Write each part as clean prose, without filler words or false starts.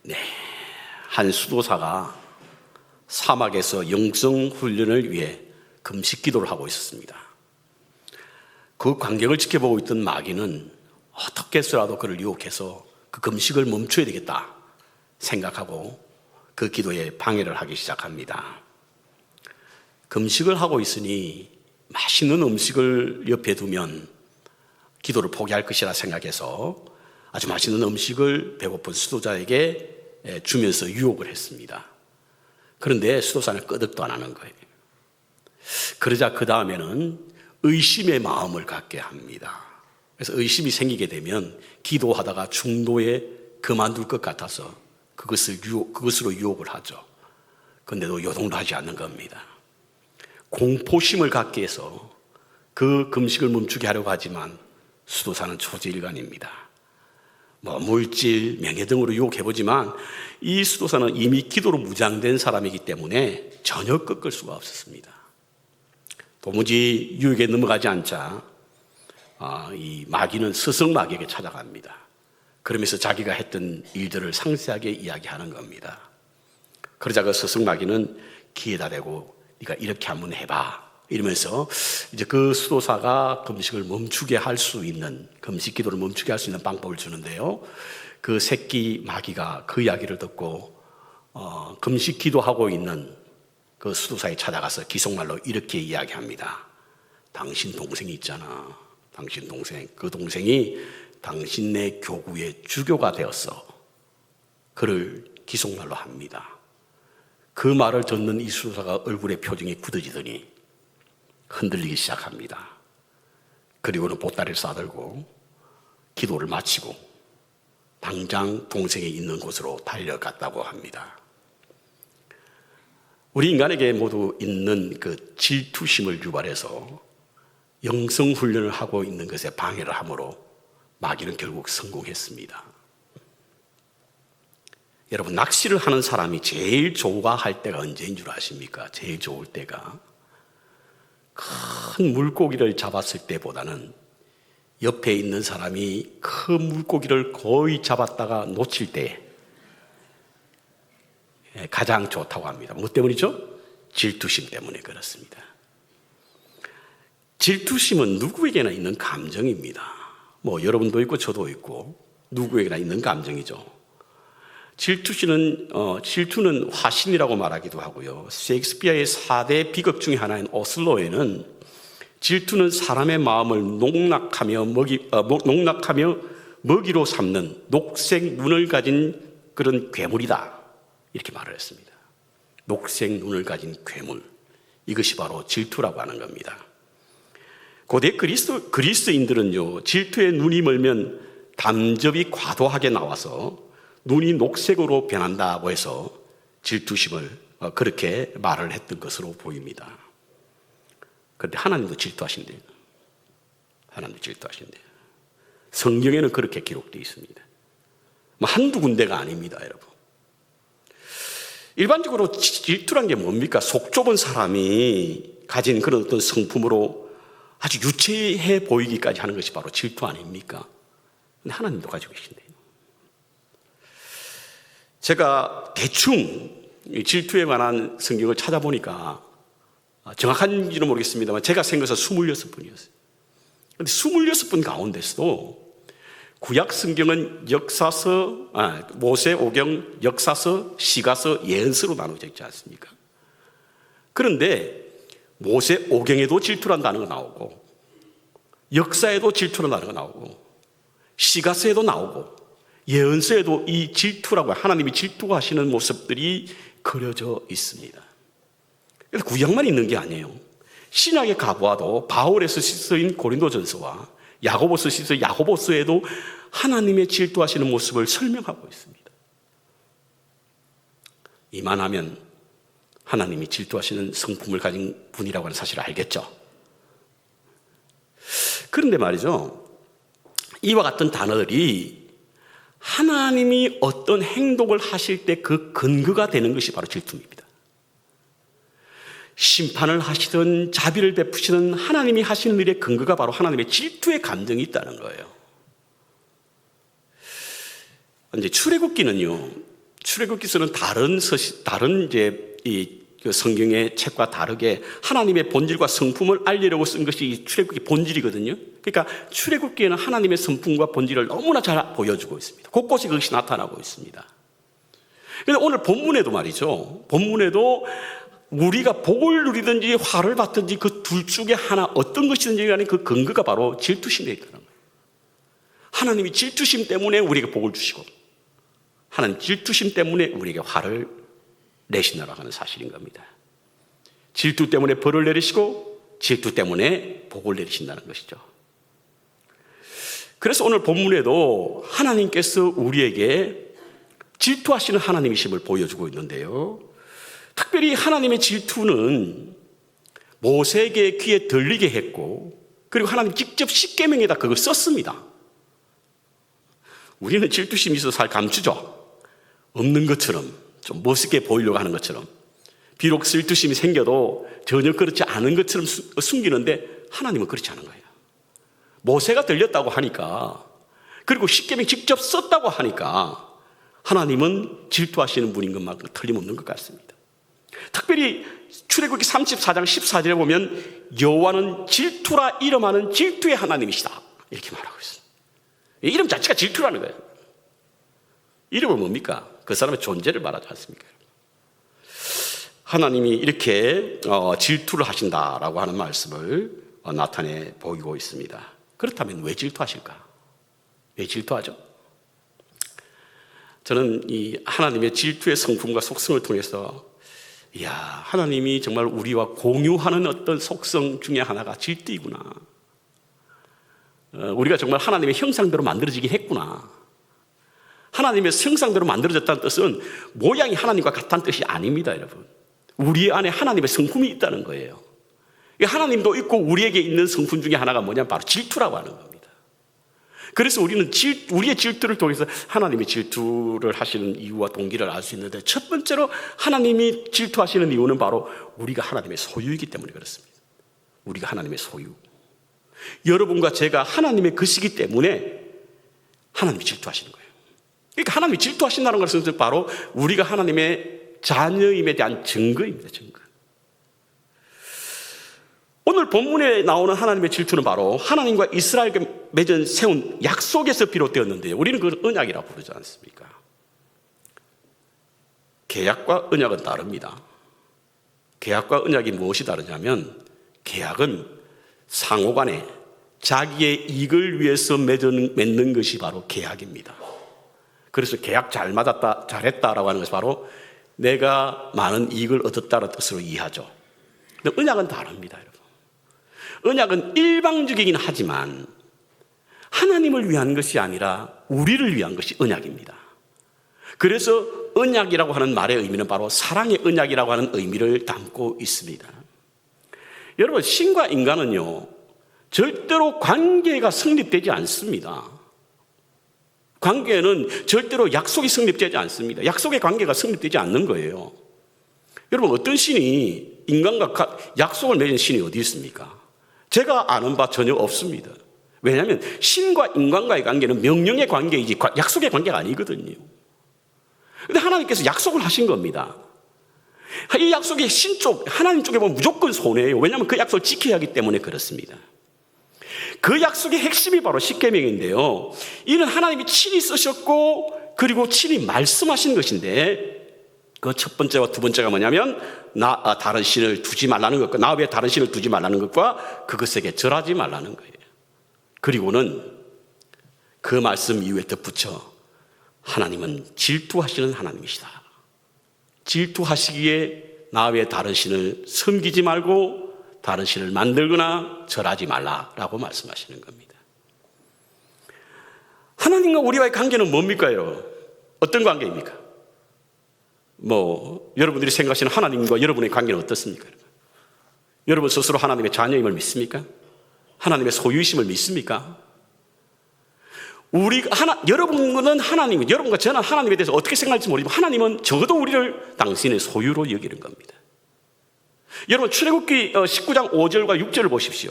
네, 한 수도사가 사막에서 영성 훈련을 위해 금식 기도를 하고 있었습니다. 그 광경을 지켜보고 있던 마귀는 어떻게 해서라도 그를 유혹해서 그 금식을 멈춰야 되겠다 생각하고 그 기도에 방해를 하기 시작합니다. 금식을 하고 있으니 맛있는 음식을 옆에 두면 기도를 포기할 것이라 생각해서 아주 맛있는 음식을 배고픈 수도자에게 주면서 유혹을 했습니다. 그런데 수도사는 끄덕도 안 하는 거예요. 그러자 그 다음에는 의심의 마음을 갖게 합니다. 그래서 의심이 생기게 되면 기도하다가 중도에 그만둘 것 같아서 그것으로 유혹을 하죠. 그런데도 요동도 하지 않는 겁니다. 공포심을 갖게 해서 그 금식을 멈추게 하려고 하지만 수도사는 초지일관입니다. 물질, 명예 등으로 유혹해보지만 이 수도사는 이미 기도로 무장된 사람이기 때문에 전혀 꺾을 수가 없었습니다. 도무지 유혹에 넘어가지 않자 이 마귀는 스승마귀에게 찾아갑니다. 그러면서 자기가 했던 일들을 상세하게 이야기하는 겁니다. 그러자 그 스승마귀는 귀에다 대고 네가 이렇게 한번 해봐 이러면서 이제 그 수도사가 금식을 멈추게 할 수 있는, 금식 기도를 멈추게 할 수 있는 방법을 주는데요. 그 새끼 마귀가 그 이야기를 듣고 금식 기도하고 있는 그 수도사에 찾아가서 기속말로 이렇게 이야기합니다. 당신 동생이 있잖아. 당신 동생. 그 동생이 당신네 교구의 주교가 되었어. 그를 기속말로 합니다. 그 말을 듣는 이 수도사가 얼굴의 표정이 굳어지더니 흔들리기 시작합니다. 그리고는 보따리를 싸들고 기도를 마치고 당장 동생이 있는 곳으로 달려갔다고 합니다. 우리 인간에게 모두 있는 그 질투심을 유발해서 영성훈련을 하고 있는 것에 방해를 함으로 마귀는 결국 성공했습니다. 여러분, 낚시를 하는 사람이 제일 좋아할 때가 언제인 줄 아십니까? 제일 좋을 때가 큰 물고기를 잡았을 때보다는 옆에 있는 사람이 큰 물고기를 거의 잡았다가 놓칠 때 가장 좋다고 합니다. 뭐 때문이죠? 질투심 때문에 그렇습니다. 질투심은 누구에게나 있는 감정입니다. 여러분도 있고 저도 있고 누구에게나 있는 감정이죠. 질투는 화신이라고 말하기도 하고요. 셰익스피어의 4대 비극 중에 하나인 오슬로에는 질투는 사람의 마음을 농락하며 먹이로 삼는 녹색 눈을 가진 그런 괴물이다. 이렇게 말을 했습니다. 녹색 눈을 가진 괴물. 이것이 바로 질투라고 하는 겁니다. 고대 그리스인들은요, 질투에 눈이 멀면 담즙이 과도하게 나와서 눈이 녹색으로 변한다고 해서 질투심을 그렇게 말을 했던 것으로 보입니다. 그런데 하나님도 질투하신대요. 하나님도 질투하신대요. 성경에는 그렇게 기록되어 있습니다. 한두 군데가 아닙니다, 여러분. 일반적으로 질투란 게 뭡니까? 속 좁은 사람이 가진 그런 어떤 성품으로 아주 유치해 보이기까지 하는 것이 바로 질투 아닙니까? 근데 하나님도 가지고 계신대요. 제가 대충 질투에 관한 성경을 찾아보니까 정확한지는 모르겠습니다만 제가 생각해서 26분이었어요. 그런데 26분 가운데서도 구약 성경은 모세오경, 역사서, 시가서, 예언서로 나누어져 있지 않습니까? 그런데 모세오경에도 질투라는 단어가 나오고 역사에도 질투라는 단어가 나오고 시가서에도 나오고 예언서에도 이 질투라고 하나님이 질투하시는 모습들이 그려져 있습니다. 그래서 구약만 있는 게 아니에요. 신약에 가보아도 바울에서 쓰인 고린도전서와 야고보서 쓰인 야고보서에도 하나님의 질투하시는 모습을 설명하고 있습니다. 이만하면 하나님이 질투하시는 성품을 가진 분이라고 하는 사실을 알겠죠. 그런데 말이죠, 이와 같은 단어들이 하나님이 어떤 행동을 하실 때 그 근거가 되는 것이 바로 질투입니다. 심판을 하시든 자비를 베푸시든 하나님이 하시는 일의 근거가 바로 하나님의 질투의 감정이 있다는 거예요. 이제 출애굽기는요, 출애굽기서는 다른 이제 그 성경의 책과 다르게 하나님의 본질과 성품을 알리려고 쓴 것이 이 출애굽기 본질이거든요. 그러니까 출애굽기에는 하나님의 성품과 본질을 너무나 잘 보여주고 있습니다. 곳곳에 그것이 나타나고 있습니다. 그런데 오늘 본문에도 말이죠. 본문에도 우리가 복을 누리든지 화를 받든지 그 둘 중에 하나 어떤 것이든지 간에 그 근거가 바로 질투심에 있다는 거예요. 하나님이 질투심 때문에 우리에게 복을 주시고 하나님 질투심 때문에 우리에게 화를 내신다라고 하는 사실인 겁니다. 질투 때문에 벌을 내리시고 질투 때문에 복을 내리신다는 것이죠. 그래서 오늘 본문에도 하나님께서 우리에게 질투하시는 하나님이심을 보여주고 있는데요. 특별히 하나님의 질투는 모세에게 귀에 들리게 했고 그리고 하나님 직접 십계명에다 그걸 썼습니다. 우리는 질투심이 있어서 잘 감추죠. 없는 것처럼 좀 멋있게 보이려고 하는 것처럼 비록 질투심이 생겨도 전혀 그렇지 않은 것처럼 숨기는데 하나님은 그렇지 않은 거예요. 모세가 들렸다고 하니까 그리고 십계명 직접 썼다고 하니까 하나님은 질투하시는 분인 것만큼 틀림없는 것 같습니다. 특별히 출애굽기 34장 14절에 보면 여호와는 질투라 이름하는 질투의 하나님이시다 이렇게 말하고 있습니다. 이름 자체가 질투라는 거예요. 이름은 뭡니까? 그 사람의 존재를 말하지 않습니까? 하나님이 이렇게 질투를 하신다라고 하는 말씀을 나타내 보이고 있습니다. 그렇다면 왜 질투하실까? 왜 질투하죠? 저는 이 하나님의 질투의 성품과 속성을 통해서 하나님이 정말 우리와 공유하는 어떤 속성 중에 하나가 질투이구나. 우리가 정말 하나님의 형상대로 만들어지긴 했구나. 하나님의 형상대로 만들어졌다는 뜻은 모양이 하나님과 같다는 뜻이 아닙니다, 여러분. 우리 안에 하나님의 성품이 있다는 거예요. 하나님도 있고 우리에게 있는 성품 중에 하나가 뭐냐면 바로 질투라고 하는 겁니다. 그래서 우리는 우리의 질투를 통해서 하나님이 질투를 하시는 이유와 동기를 알 수 있는데 첫 번째로 하나님이 질투하시는 이유는 바로 우리가 하나님의 소유이기 때문에 그렇습니다. 우리가 하나님의 소유. 여러분과 제가 하나님의 것이기 때문에 하나님이 질투하시는 거예요. 그러니까 하나님이 질투하신다는 것은 바로 우리가 하나님의 자녀임에 대한 증거입니다. 증거. 오늘 본문에 나오는 하나님의 질투는 바로 하나님과 이스라엘에게 세운 약속에서 비롯되었는데요. 우리는 그걸 언약이라고 부르지 않습니까? 계약과 언약은 다릅니다. 계약과 언약이 무엇이 다르냐면 계약은 상호간에 자기의 이익을 위해서 맺는 것이 바로 계약입니다. 그래서 계약 잘 맞았다, 잘했다라고 하는 것이 바로 내가 많은 이익을 얻었다는 뜻으로 이해하죠. 근데 언약은 다릅니다, 여러분. 언약은 일방적이긴 하지만 하나님을 위한 것이 아니라 우리를 위한 것이 언약입니다. 그래서 언약이라고 하는 말의 의미는 바로 사랑의 언약이라고 하는 의미를 담고 있습니다. 여러분, 신과 인간은요, 절대로 관계가 성립되지 않습니다. 관계는 절대로 약속이 성립되지 않습니다. 약속의 관계가 성립되지 않는 거예요. 여러분, 어떤 신이 인간과 약속을 맺은 신이 어디 있습니까? 제가 아는 바 전혀 없습니다. 왜냐하면 신과 인간과의 관계는 명령의 관계이지 약속의 관계가 아니거든요. 그런데 하나님께서 약속을 하신 겁니다. 이 약속이 신 쪽, 하나님 쪽에 보면 무조건 손해예요. 왜냐하면 그 약속을 지켜야 하기 때문에 그렇습니다. 그 약속의 핵심이 바로 십계명인데요. 이는 하나님이 친히 쓰셨고 그리고 친히 말씀하신 것인데 그 첫 번째와 두 번째가 뭐냐면 다른 신을 두지 말라는 것과 나 외에 다른 신을 두지 말라는 것과 그것에게 절하지 말라는 거예요. 그리고는 그 말씀 이후에 덧붙여 하나님은 질투하시는 하나님이시다. 질투하시기에 나 외에 다른 신을 섬기지 말고 다른 신을 만들거나 절하지 말라라고 말씀하시는 겁니다. 하나님과 우리와의 관계는 뭡니까, 여러분? 어떤 관계입니까? 여러분들이 생각하시는 하나님과 여러분의 관계는 어떻습니까? 여러분 스스로 하나님의 자녀임을 믿습니까? 하나님의 소유이심을 믿습니까? 여러분은 여러분과 저는 하나님에 대해서 어떻게 생각할지 모르지만 하나님은 적어도 우리를 당신의 소유로 여기는 겁니다. 여러분 출애굽기 19장 5절과 6절을 보십시오.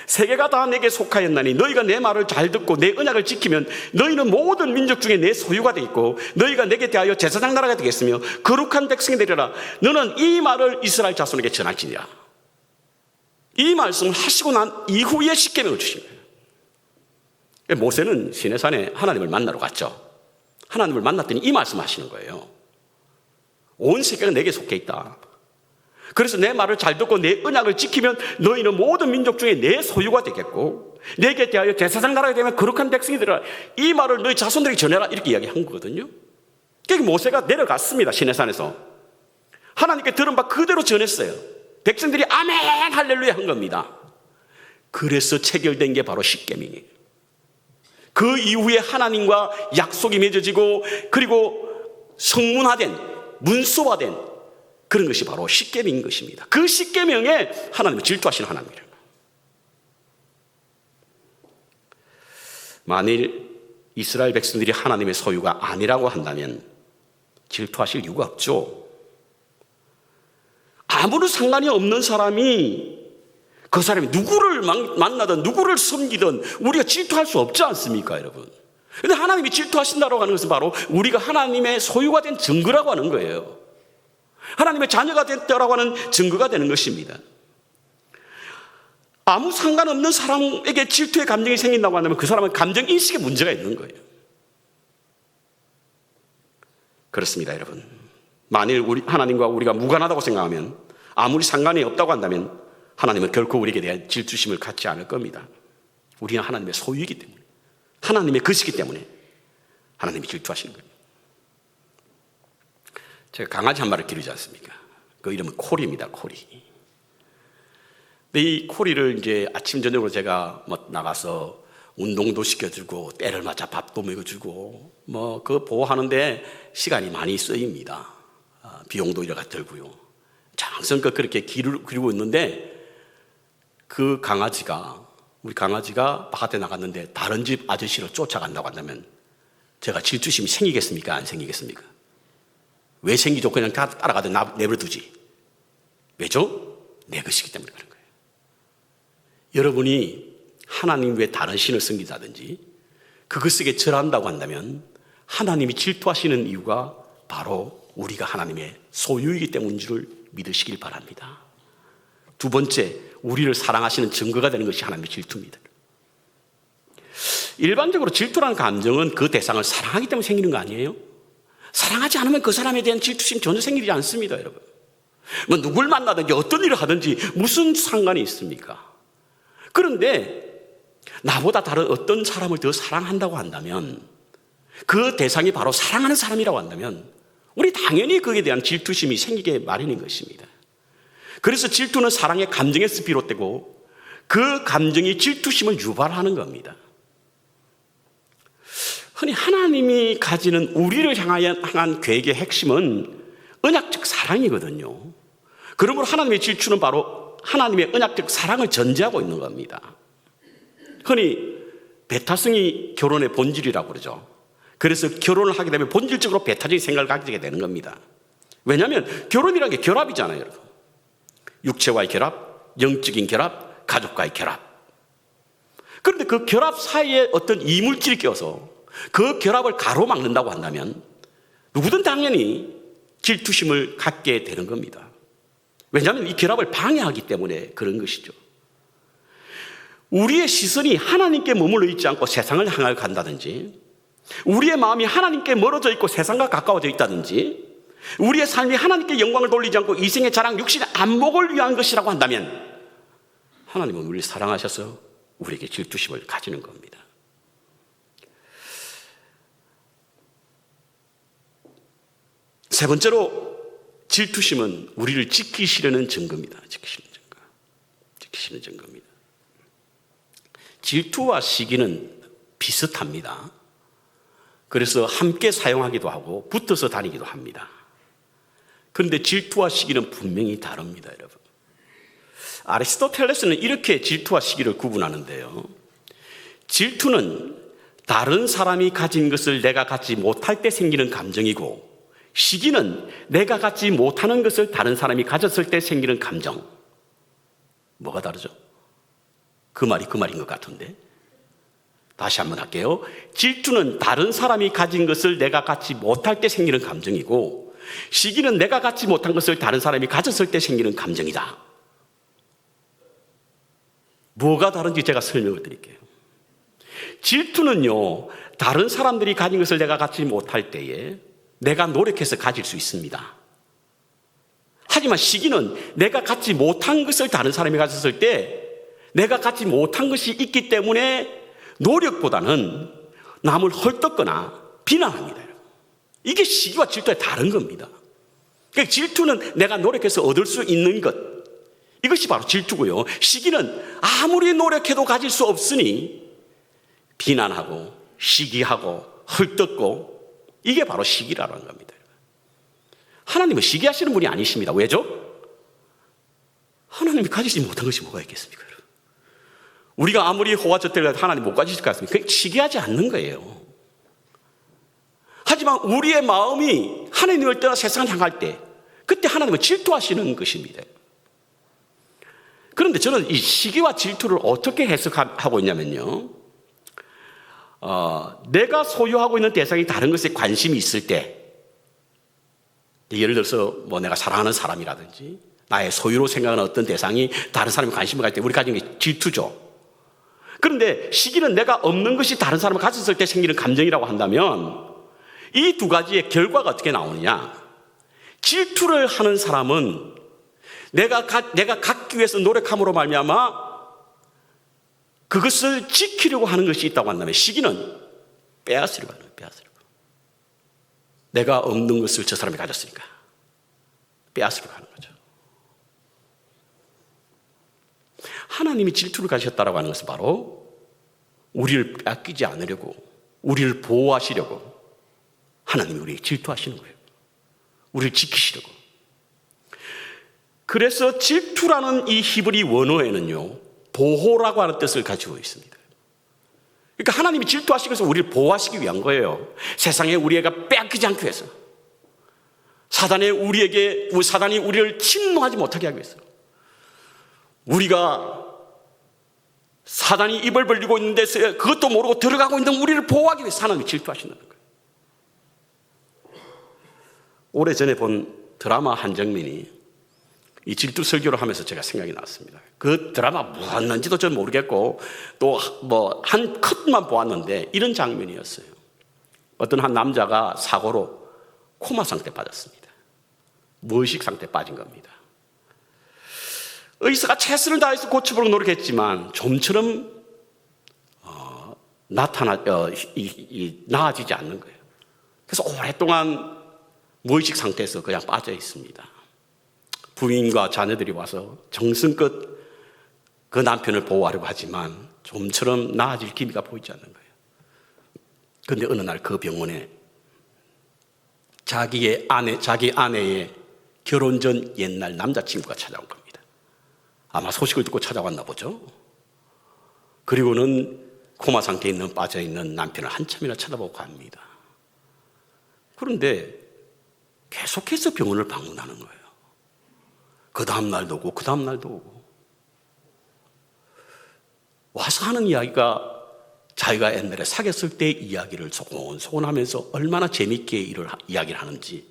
세계가 다 내게 속하였나니 너희가 내 말을 잘 듣고 내 언약을 지키면 너희는 모든 민족 중에 내 소유가 되겠고 너희가 내게 대하여 제사장 나라가 되겠으며 거룩한 백성이 되리라. 너는 이 말을 이스라엘 자손에게 전할지니라. 이 말씀을 하시고 난 이후에 십계명을 주신 거예요. 모세는 시내산에 하나님을 만나러 갔죠. 하나님을 만났더니 이 말씀 하시는 거예요. 온 세계가 내게 속해 있다. 그래서 내 말을 잘 듣고 내 언약을 지키면 너희는 모든 민족 중에 내 소유가 되겠고 내게 대하여 제사장 나라가 되면 거룩한 백성이 되리라. 이 말을 너희 자손들에게 전해라. 이렇게 이야기한 거거든요. 그러니까 모세가 내려갔습니다. 시내산에서 하나님께 들은 바 그대로 전했어요. 백성들이 아멘 할렐루야 한 겁니다. 그래서 체결된 게 바로 십계명이에요. 그 이후에 하나님과 약속이 맺어지고 그리고 성문화된 문서화된 그런 것이 바로 십계명인 것입니다. 그 십계명에 하나님을 질투하시는 하나님이에요. 만일 이스라엘 백성들이 하나님의 소유가 아니라고 한다면 질투하실 이유가 없죠. 아무런 상관이 없는 사람이 그 사람이 누구를 만나든 누구를 섬기든 우리가 질투할 수 없지 않습니까, 여러분? 그런데 하나님이 질투하신다고 하는 것은 바로 우리가 하나님의 소유가 된 증거라고 하는 거예요. 하나님의 자녀가 됐다라고 하는 증거가 되는 것입니다. 아무 상관없는 사람에게 질투의 감정이 생긴다고 한다면 그 사람은 감정인식에 문제가 있는 거예요. 그렇습니다, 여러분. 만일 하나님과 우리가 무관하다고 생각하면 아무리 상관이 없다고 한다면 하나님은 결코 우리에게 대한 질투심을 갖지 않을 겁니다. 우리는 하나님의 소유이기 때문에 하나님의 것이기 때문에 하나님이 질투하시는 거예요. 제가 강아지 한 마리를 기르지 않습니까? 그 이름은 코리입니다. 코리. 근데 이 코리를 이제 아침 저녁으로 제가 나가서 운동도 시켜주고 때를 맞춰 밥도 먹여주고 그 보호하는데 시간이 많이 쓰입니다. 비용도 이래가 들고요. 장성껏 그렇게 기르고 있는데 그 강아지가 우리 강아지가 바깥에 나갔는데 다른 집 아저씨를 쫓아간다고 한다면 제가 질투심이 생기겠습니까? 안 생기겠습니까? 왜 생기죠? 그냥 따라가도 내버려두지. 왜죠? 내 것이기 때문에 그런 거예요. 여러분이 하나님 외에 다른 신을 섬긴다든지 그것에게 절한다고 한다면 하나님이 질투하시는 이유가 바로 우리가 하나님의 소유이기 때문인 줄 믿으시길 바랍니다. 두 번째, 우리를 사랑하시는 증거가 되는 것이 하나님의 질투입니다. 일반적으로 질투라는 감정은 그 대상을 사랑하기 때문에 생기는 거 아니에요? 사랑하지 않으면 그 사람에 대한 질투심 전혀 생기지 않습니다, 여러분. 누굴 만나든지 어떤 일을 하든지 무슨 상관이 있습니까? 그런데 나보다 다른 어떤 사람을 더 사랑한다고 한다면 그 대상이 바로 사랑하는 사람이라고 한다면 우리 당연히 그에 대한 질투심이 생기게 마련인 것입니다. 그래서 질투는 사랑의 감정에서 비롯되고 그 감정이 질투심을 유발하는 겁니다. 흔히 하나님이 가지는 우리를 향한 계획의 핵심은 언약적 사랑이거든요. 그러므로 하나님의 질투는 바로 하나님의 언약적 사랑을 전제하고 있는 겁니다. 흔히 배타성이 결혼의 본질이라고 그러죠. 그래서 결혼을 하게 되면 본질적으로 배타적인 생각을 가지게 되는 겁니다. 왜냐하면 결혼이라는 게 결합이잖아요, 여러분. 육체와의 결합, 영적인 결합, 가족과의 결합. 그런데 그 결합 사이에 어떤 이물질이 껴서 그 결합을 가로막는다고 한다면 누구든 당연히 질투심을 갖게 되는 겁니다. 왜냐하면 이 결합을 방해하기 때문에 그런 것이죠. 우리의 시선이 하나님께 머물러 있지 않고 세상을 향하여 간다든지, 우리의 마음이 하나님께 멀어져 있고 세상과 가까워져 있다든지, 우리의 삶이 하나님께 영광을 돌리지 않고 이생의 자랑, 육신의 안목을 위한 것이라고 한다면 하나님은 우리를 사랑하셔서 우리에게 질투심을 가지는 겁니다. 세 번째로 질투심은 우리를 지키시려는 증거입니다. 지키시는 증거입니다. 질투와 시기는 비슷합니다. 그래서 함께 사용하기도 하고 붙어서 다니기도 합니다. 그런데 질투와 시기는 분명히 다릅니다, 여러분. 아리스토텔레스는 이렇게 질투와 시기를 구분하는데요. 질투는 다른 사람이 가진 것을 내가 갖지 못할 때 생기는 감정이고, 시기는 내가 갖지 못하는 것을 다른 사람이 가졌을 때 생기는 감정. 뭐가 다르죠? 그 말이 그 말인 것 같은데. 다시 한번 할게요. 질투는 다른 사람이 가진 것을 내가 갖지 못할 때 생기는 감정이고, 시기는 내가 갖지 못한 것을 다른 사람이 가졌을 때 생기는 감정이다. 뭐가 다른지 제가 설명을 드릴게요. 질투는요, 다른 사람들이 가진 것을 내가 갖지 못할 때에 내가 노력해서 가질 수 있습니다. 하지만 시기는 내가 갖지 못한 것을 다른 사람이 가졌을 때 내가 갖지 못한 것이 있기 때문에 노력보다는 남을 헐뜯거나 비난합니다. 이게 시기와 질투의 다른 겁니다. 그러니까 질투는 내가 노력해서 얻을 수 있는 것, 이것이 바로 질투고요. 시기는 아무리 노력해도 가질 수 없으니 비난하고 시기하고 헐뜯고, 이게 바로 시기라는 겁니다. 하나님은 시기하시는 분이 아니십니다. 왜죠? 하나님이 가지지 못한 것이 뭐가 있겠습니까? 우리가 아무리 호화저택을 해도 하나님 못 가지실 것 같습니까? 그게 시기하지 않는 거예요. 하지만 우리의 마음이 하나님을 떠나 세상을 향할 때, 그때 하나님은 질투하시는 것입니다. 그런데 저는 이 시기와 질투를 어떻게 해석하고 있냐면요, 내가 소유하고 있는 대상이 다른 것에 관심이 있을 때, 예를 들어서 내가 사랑하는 사람이라든지 나의 소유로 생각하는 어떤 대상이 다른 사람이 관심을 가질 때 우리 가진 게 질투죠. 그런데 시기는 내가 없는 것이 다른 사람을 가졌을 때 생기는 감정이라고 한다면, 이 두 가지의 결과가 어떻게 나오느냐? 질투를 하는 사람은 내가 갖기 위해서 노력함으로 말미암아 그것을 지키려고 하는 것이 있다고 한다면, 시기는 빼앗으려고 하는 거예요. 빼앗으려고. 내가 없는 것을 저 사람이 가졌으니까 빼앗으려고 하는 거죠. 하나님이 질투를 가지셨다라고 하는 것은 바로 우리를 빼앗기지 않으려고, 우리를 보호하시려고 하나님이 우리에게 질투하시는 거예요. 우리를 지키시려고. 그래서 질투라는 이 히브리 원어에는요, 보호라고 하는 뜻을 가지고 있습니다. 그러니까 하나님이 질투하시기 위해서 우리를 보호하시기 위한 거예요. 세상에 우리가 빼앗기지 않기 위해서. 사단이 우리를 침노하지 못하게 하기 위해서. 우리가 사단이 입을 벌리고 있는 데서 그것도 모르고 들어가고 있는 우리를 보호하기 위해서 하나님이 질투하신다는 거예요. 오래전에 본 드라마 한 장면이 이 질투 설교를 하면서 제가 생각이 났습니다. 그 드라마 뭐였는지도 전 모르겠고 또 한 컷만 보았는데 이런 장면이었어요. 어떤 한 남자가 사고로 코마 상태에 빠졌습니다. 무의식 상태에 빠진 겁니다. 의사가 최선을 다해서 고쳐보려고 노력했지만 좀처럼 나아지지 않는 거예요. 그래서 오랫동안 무의식 상태에서 그냥 빠져 있습니다. 부인과 자녀들이 와서 정성껏 그 남편을 보호하려고 하지만 좀처럼 나아질 기미가 보이지 않는 거예요. 그런데 어느 날 그 병원에 자기 아내의 결혼 전 옛날 남자친구가 찾아온 겁니다. 아마 소식을 듣고 찾아왔나 보죠. 그리고는 코마 상태에 빠져있는 남편을 한참이나 쳐다보고 갑니다. 그런데 계속해서 병원을 방문하는 거예요. 그 다음 날도 오고 그 다음 날도 오고. 와서 하는 이야기가 자기가 옛날에 사귀었을 때 이야기를 소곤소곤하면서 얼마나 재밌게 이야기를 하는지,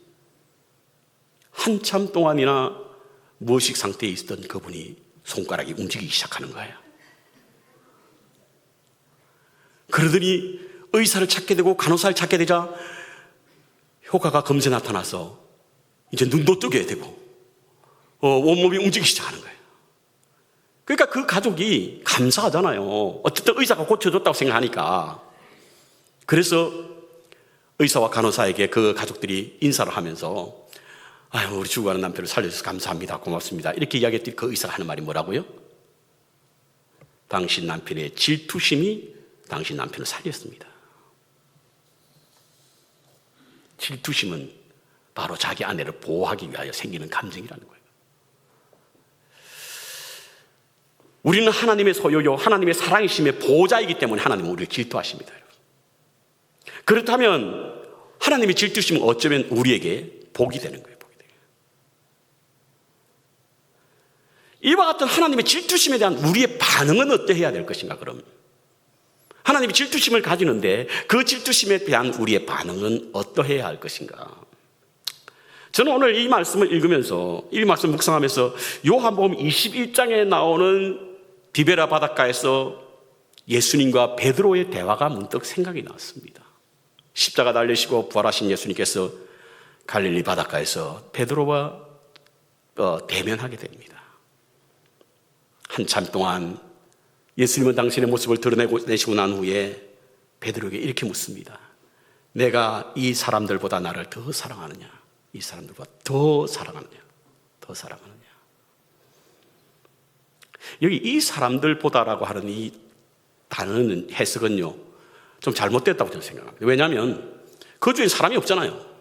한참 동안이나 무의식 상태에 있었던 그분이 손가락이 움직이기 시작하는 거예요. 그러더니 의사를 찾게 되고 간호사를 찾게 되자 효과가 검사에 나타나서 이제 눈도 뜨게 되고 온몸이 움직이기 시작하는 거예요. 그러니까 그 가족이 감사하잖아요. 어쨌든 의사가 고쳐줬다고 생각하니까. 그래서 의사와 간호사에게 그 가족들이 인사를 하면서 우리 죽어가는 남편을 살려주셔서 감사합니다. 고맙습니다. 이렇게 이야기했더니 그 의사가 하는 말이 뭐라고요? 당신 남편의 질투심이 당신 남편을 살렸습니다. 질투심은 바로 자기 아내를 보호하기 위하여 생기는 감정이라는 거예요. 우리는 하나님의 소유요, 하나님의 사랑이심의 보호자이기 때문에 하나님은 우리를 질투하십니다. 그렇다면 하나님의 질투심은 어쩌면 우리에게 복이 되는 거예요. 이와 같은 하나님의 질투심에 대한 우리의 반응은 어떠해야 될 것인가 그럼? 하나님이 질투심을 가지는데 그 질투심에 대한 우리의 반응은 어떠해야 할 것인가? 저는 오늘 이 말씀을 읽으면서 이 말씀 묵상하면서 요한복음 21장에 나오는 디베라 바닷가에서 예수님과 베드로의 대화가 문득 생각이 났습니다. 십자가 달리시고 부활하신 예수님께서 갈릴리 바닷가에서 베드로와 대면하게 됩니다. 한참 동안 예수님은 당신의 모습을 드러내시고 난 후에 베드로에게 이렇게 묻습니다. 내가 이 사람들보다 나를 더 사랑하느냐? 이 사람들보다 더 사랑하느냐? 더 사랑하느냐? 여기 이 사람들보다라고 하는 이 단어는 해석은요 좀 잘못됐다고 저는 생각합니다. 왜냐하면 그 중에 사람이 없잖아요.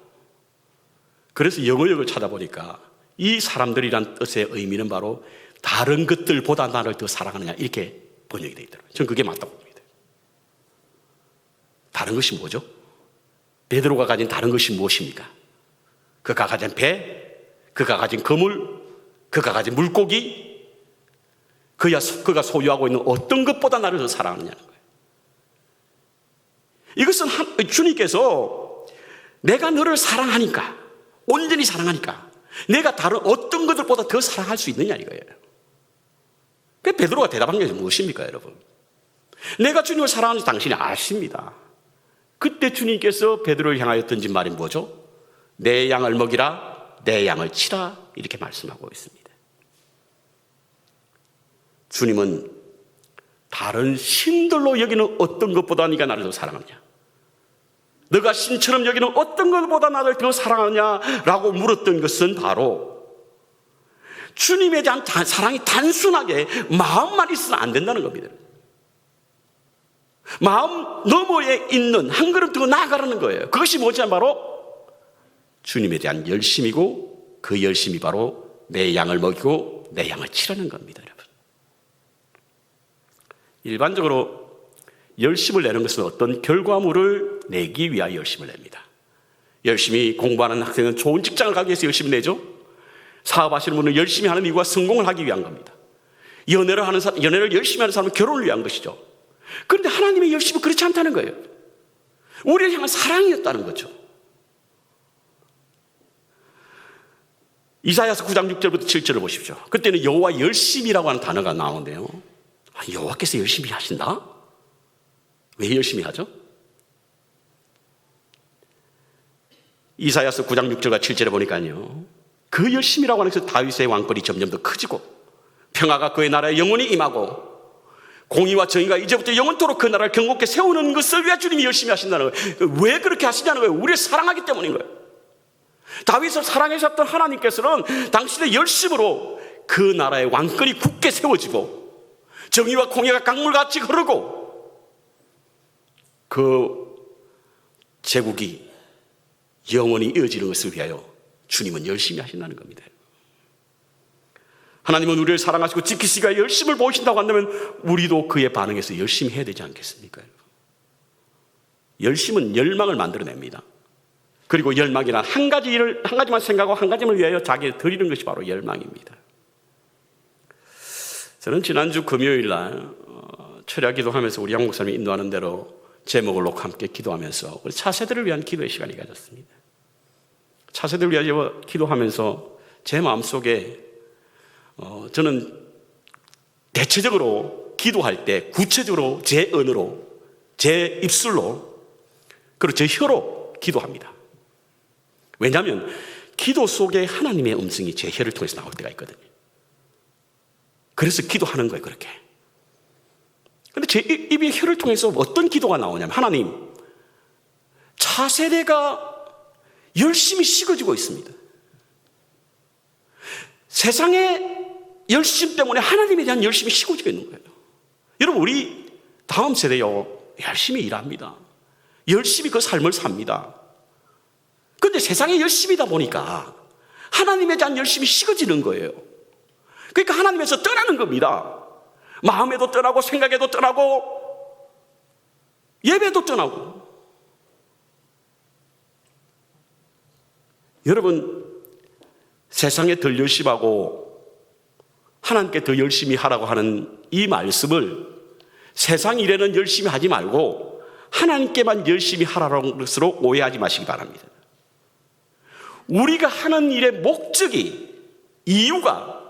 그래서 영어역을 찾아보니까 이 사람들이란 뜻의 의미는 바로 다른 것들보다 나를 더 사랑하느냐 이렇게 번역이 되어 있더라고요. 저는 그게 맞다고 봅니다. 다른 것이 뭐죠? 베드로가 가진 다른 것이 무엇입니까? 그가 가진 배, 그가 가진 거물, 그가 가진 물고기, 그가 소유하고 있는 어떤 것보다 나를 더 사랑하느냐는 거예요. 이것은 주님께서 내가 너를 사랑하니까, 온전히 사랑하니까 내가 다른 어떤 것들보다 더 사랑할 수 있느냐 이거예요. 그 베드로가 대답한 게 무엇입니까 여러분? 내가 주님을 사랑하는지 당신이 아십니다. 그때 주님께서 베드로를 향하여 던진 말이 뭐죠? 내 양을 먹이라, 내 양을 치라 이렇게 말씀하고 있습니다. 주님은 다른 신들로 여기는 어떤 것보다 네가 나를 더 사랑하느냐? 너가 신처럼 여기는 어떤 것보다 나를 더 사랑하느냐라고 물었던 것은 바로 주님에 대한 사랑이 단순하게 마음만 있어서는 안 된다는 겁니다. 마음 너머에 있는 한 걸음 더 나아가라는 거예요. 그것이 뭐냐면 바로 주님에 대한 열심이고 그 열심이 바로 내 양을 먹이고 내 양을 치라는 겁니다. 여러분. 일반적으로 열심을 내는 것은 어떤 결과물을 내기 위하여 열심을 냅니다. 열심히 공부하는 학생은 좋은 직장을 가기 위해서 열심히 내죠. 사업하시는 분은 열심히 하는 이유가 성공을 하기 위한 겁니다. 연애를 열심히 하는 사람은 결혼을 위한 것이죠. 그런데 하나님의 열심은 그렇지 않다는 거예요. 우리를 향한 사랑이었다는 거죠. 이사야서 9장 6절부터 7절을 보십시오. 그때는 여호와 열심이라고 하는 단어가 나오는데요. 여호와께서 열심히 하신다? 왜 열심히 하죠? 이사야서 9장 6절과 7절에 보니까요, 그 열심이라고 하는 것은 다윗의 왕권이 점점 더 커지고 평화가 그의 나라에 영원히 임하고 공의와 정의가 이제부터 영원토록 그 나라를 경고케 세우는 것을 위해 주님이 열심히 하신다는 거예요. 왜 그렇게 하시냐는 거예요. 우리를 사랑하기 때문인 거예요. 다윗을 사랑하셨던 하나님께서는 당신의 열심으로 그 나라의 왕권이 굳게 세워지고 정의와 공의가 강물같이 흐르고 그 제국이 영원히 이어지는 것을 위하여 주님은 열심히 하신다는 겁니다. 하나님은 우리를 사랑하시고 지키시기가 열심을 보이신다고 한다면 우리도 그에 반응해서 열심히 해야 되지 않겠습니까? 열심은 열망을 만들어냅니다. 그리고 열망이란 한 가지만 생각하고 한 가지만 위하여 자기를 드리는 것이 바로 열망입니다. 저는 지난주 금요일 날 철야 기도하면서 우리 양 목사님이 인도하는 대로 제목을 놓고 함께 기도하면서 우리 차세대를 위한 기도의 시간이 가졌습니다. 차세대를 위하여 기도하면서 제 마음속에 저는 대체적으로 기도할 때 구체적으로 제 언어로, 제 입술로, 그리고 제 혀로 기도합니다. 왜냐하면 기도 속에 하나님의 음성이 제 혀를 통해서 나올 때가 있거든요. 그래서 기도하는 거예요, 그렇게. 근데 제 입의 혀를 통해서 어떤 기도가 나오냐면, 하나님, 차세대가 열심히 식어지고 있습니다. 세상의 열심 때문에 하나님에 대한 열심이 식어지고 있는 거예요. 여러분, 우리 다음 세대요, 열심히 일합니다. 열심히 그 삶을 삽니다. 그런데 세상의 열심이다 보니까 하나님에 대한 열심이 식어지는 거예요. 그러니까 하나님에서 떠나는 겁니다. 마음에도 떠나고 생각에도 떠나고 예배도 떠나고. 여러분, 세상에 덜 열심하고 하나님께 더 열심히 하라고 하는 이 말씀을 세상 일에는 열심히 하지 말고 하나님께만 열심히 하라는 것으로 오해하지 마시기 바랍니다. 우리가 하는 일의 목적이, 이유가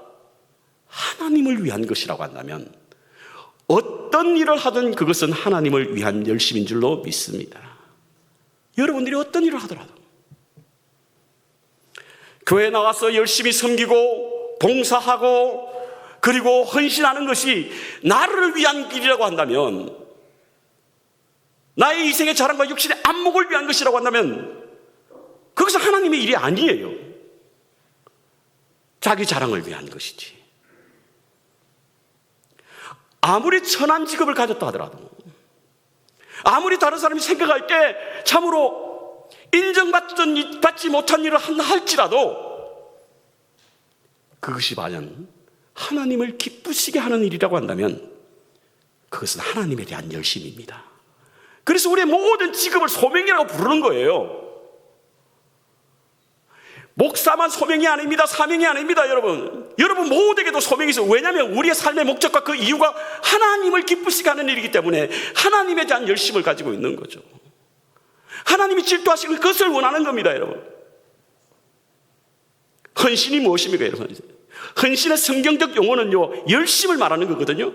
하나님을 위한 것이라고 한다면 어떤 일을 하든 그것은 하나님을 위한 열심인 줄로 믿습니다. 여러분들이 어떤 일을 하더라도 교회에 나와서 열심히 섬기고 봉사하고 그리고 헌신하는 것이 나를 위한 길이라고 한다면, 나의 이생의 자랑과 육신의 안목을 위한 것이라고 한다면 그것은 하나님의 일이 아니에요. 자기 자랑을 위한 것이지. 아무리 천한 직업을 가졌다 하더라도, 아무리 다른 사람이 생각할 때 참으로 인정받지 못한 일을 한다 할지라도 그것이 과연 하나님을 기쁘시게 하는 일이라고 한다면 그것은 하나님에 대한 열심입니다. 그래서 우리의 모든 직업을 소명이라고 부르는 거예요. 목사만 소명이 아닙니다. 사명이 아닙니다. 여러분 모두에게도 소명이 있어요. 왜냐하면 우리의 삶의 목적과 그 이유가 하나님을 기쁘시게 하는 일이기 때문에 하나님에 대한 열심을 가지고 있는 거죠. 하나님이 질투하시는 그것을 원하는 겁니다. 여러분, 헌신이 무엇입니까? 여러분, 헌신의 성경적 용어는요, 열심을 말하는 거거든요.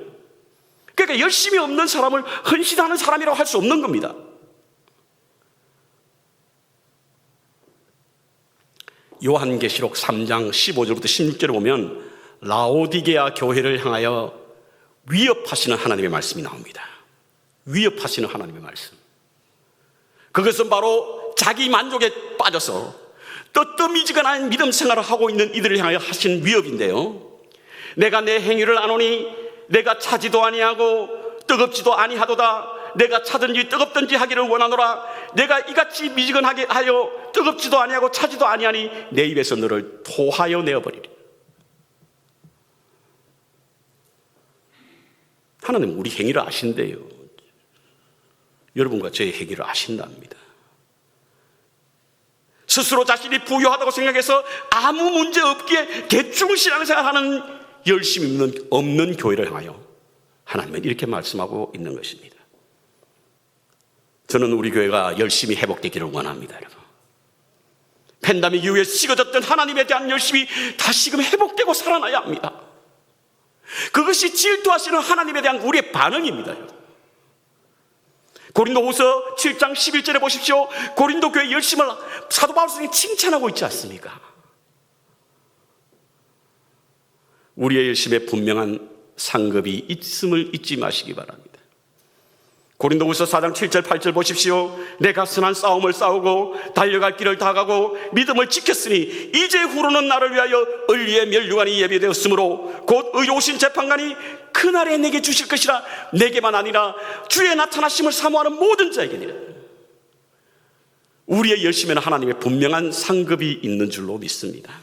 그러니까 열심이 없는 사람을 헌신하는 사람이라고 할 수 없는 겁니다. 요한계시록 3장 15절부터 16절에 보면 라오디게아 교회를 향하여 위협하시는 하나님의 말씀이 나옵니다. 위협하시는 하나님의 말씀. 그것은 바로 자기 만족에 빠져서 뜨뜻미지근한 믿음 생활을 하고 있는 이들을 향하여 하신 위협인데요. 내가 내 행위를 아노니 내가 차지도 아니하고 뜨겁지도 아니하도다. 내가 차든지 뜨겁든지 하기를 원하노라. 내가 이같이 미지근하게 하여 뜨겁지도 아니하고 차지도 아니하니 내 입에서 너를 토하여 내어버리리. 하나님 우리 행위를 아신대요. 여러분과 저의 행위를 아신답니다. 스스로 자신이 부유하다고 생각해서 아무 문제 없기에 대충 신앙생활하는 열심이 없는 교회를 향하여 하나님은 이렇게 말씀하고 있는 것입니다. 저는 우리 교회가 열심히 회복되기를 원합니다. 여러분, 팬데믹 이후에 식어졌던 하나님에 대한 열심이 다시금 회복되고 살아나야 합니다. 그것이 질투하시는 하나님에 대한 우리의 반응입니다. 여러분, 고린도후서 7장 11절에 보십시오. 고린도 교회 열심을 사도 바울 선생님이 칭찬하고 있지 않습니까? 우리의 열심에 분명한 상급이 있음을 잊지 마시기 바랍니다. 고린도후서 4장 7절 8절 보십시오. 내가 선한 싸움을 싸우고 달려갈 길을 다 가고 믿음을 지켰으니 이제 후로는 나를 위하여 을리의 면류관이 예비되었으므로 곧 의로우신 재판관이 그날에 내게 주실 것이라. 내게만 아니라 주의 나타나심을 사모하는 모든 자에게니라. 우리의 열심에는 하나님의 분명한 상급이 있는 줄로 믿습니다.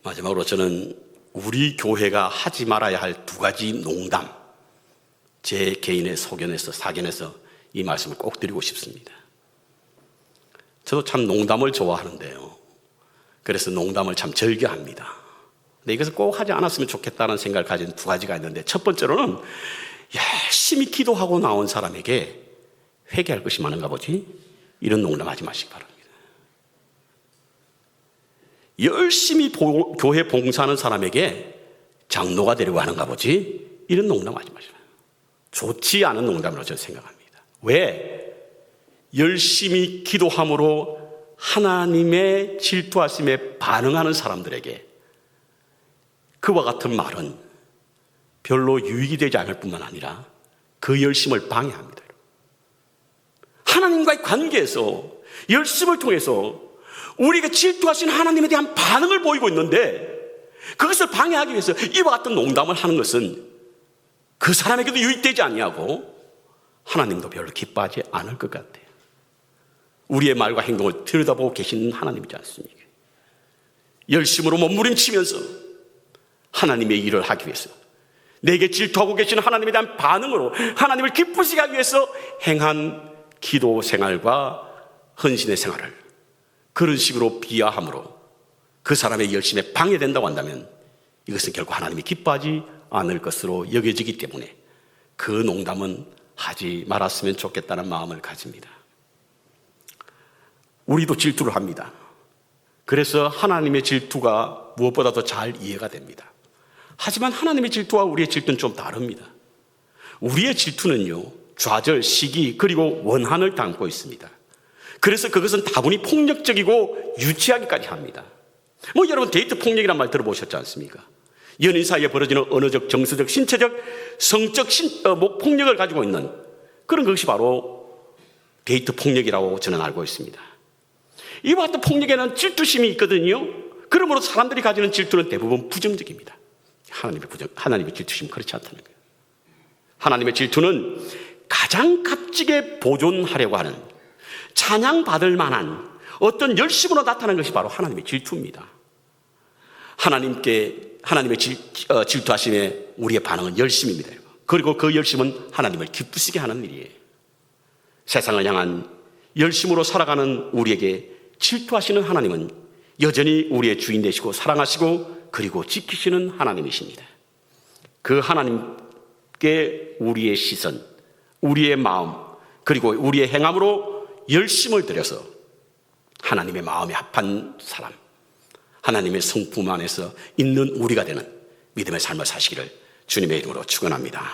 마지막으로 저는 우리 교회가 하지 말아야 할 두 가지 농담, 제 개인의 사견에서 이 말씀을 꼭 드리고 싶습니다. 저도 참 농담을 좋아하는데요, 그래서 농담을 참 즐겨합니다. 근데 이것을 꼭 하지 않았으면 좋겠다는 생각을 가진 두 가지가 있는데, 첫 번째로는 열심히 기도하고 나온 사람에게 회개할 것이 많은가 보지, 이런 농담하지 마시기 바랍니다. 열심히 교회 봉사하는 사람에게 장로가 되려고 하는가 보지, 이런 농담하지 마시고, 좋지 않은 농담이라고 저는 생각합니다. 왜? 열심히 기도함으로 하나님의 질투하심에 반응하는 사람들에게 그와 같은 말은 별로 유익이 되지 않을 뿐만 아니라 그 열심을 방해합니다. 하나님과의 관계에서 열심을 통해서 우리에게 질투하신 하나님에 대한 반응을 보이고 있는데, 그것을 방해하기 위해서 이와 같은 농담을 하는 것은 그 사람에게도 유익되지 아니하고 하나님도 별로 기뻐하지 않을 것 같아요. 우리의 말과 행동을 들여다보고 계시는 하나님이지 않습니까? 열심으로 몸부림치면서 하나님의 일을 하기 위해서, 내게 질투하고 계시는 하나님에 대한 반응으로 하나님을 기쁘시게 하기 위해서 행한 기도 생활과 헌신의 생활을 그런 식으로 비하함으로 그 사람의 열심에 방해된다고 한다면 이것은 결국 하나님이 기뻐하지 않을 것으로 여겨지기 때문에 그 농담은 하지 말았으면 좋겠다는 마음을 가집니다. 우리도 질투를 합니다. 그래서 하나님의 질투가 무엇보다도 잘 이해가 됩니다. 하지만 하나님의 질투와 우리의 질투는 좀 다릅니다. 우리의 질투는요, 좌절, 시기, 그리고 원한을 담고 있습니다. 그래서 그것은 다분히 폭력적이고 유치하기까지 합니다. 여러분 데이트 폭력이란 말 들어보셨지 않습니까? 연인 사이에 벌어지는 언어적, 정서적, 신체적, 성적 폭력을 가지고 있는 그런 것이 바로 데이트 폭력이라고 저는 알고 있습니다. 이와 같은 폭력에는 질투심이 있거든요. 그러므로 사람들이 가지는 질투는 대부분 부정적입니다. 하나님의 질투심은 그렇지 않다는 거예요. 하나님의 질투는 가장 값지게 보존하려고 하는, 찬양받을 만한 어떤 열심으로 나타나는 것이 바로 하나님의 질투입니다. 하나님의 질투하심에 우리의 반응은 열심입니다. 그리고 그 열심은 하나님을 기쁘시게 하는 일이에요. 세상을 향한 열심으로 살아가는 우리에게 질투하시는 하나님은 여전히 우리의 주인 되시고 사랑하시고 그리고 지키시는 하나님이십니다. 그 하나님께 우리의 시선, 우리의 마음, 그리고 우리의 행함으로 열심을 들여서 하나님의 마음에 합한 사람, 하나님의 성품 안에서 있는 우리가 되는 믿음의 삶을 사시기를 주님의 이름으로 축원합니다.